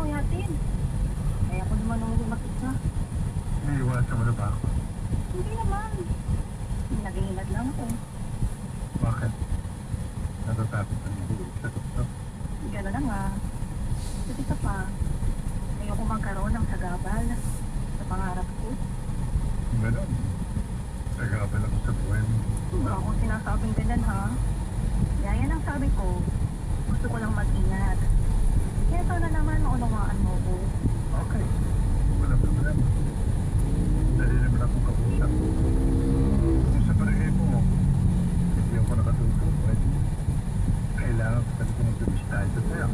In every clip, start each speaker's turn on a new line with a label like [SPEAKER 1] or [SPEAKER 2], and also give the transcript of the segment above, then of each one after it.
[SPEAKER 1] ako ihatid. Kaya ako naman ang lumakit ka.
[SPEAKER 2] Naiiwasan mo na ba ako?
[SPEAKER 1] Hindi naman. Nag-iingat lang ako.
[SPEAKER 2] Bakit? Natatakot ang hindi sa doktor.
[SPEAKER 1] Gano'n na nga. Kasi ka pa, ayoko magkaroon ng sagabal sa pangarap ko.
[SPEAKER 2] Ganon. Nagabal ako sa buhay mo.
[SPEAKER 1] Wala akong sinasabing ganyan ha. Gaya ng sabi ko, gusto ko lang mag-ingat. Kaya sana naman maunawaan mo ko.
[SPEAKER 2] Okay. Wala problema. Dali naman akong kausap. Kung sa parehe mo, hindi ako nakatulog. Kailangan ko talaga mag-bibisita ito sa'yo.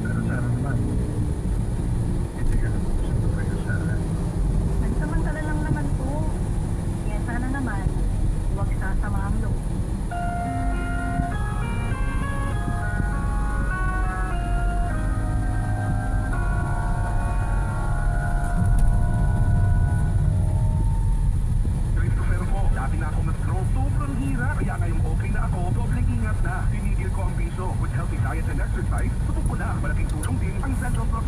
[SPEAKER 2] Pero sana naman, hindi ka na mag-usap na kayo sa akin.
[SPEAKER 1] Nagsamantala lang naman po. Kaya sana naman, huwag sasama ang loob.
[SPEAKER 3] Christopher po, dati na ako na-stroke. Sobrang hirap. Kaya ngayong okay na ako, dobleng ingat na. Tinigil ko ang piso with healthy diet and exercise. Tutok ko na. Malaking tulong din ang Central Plus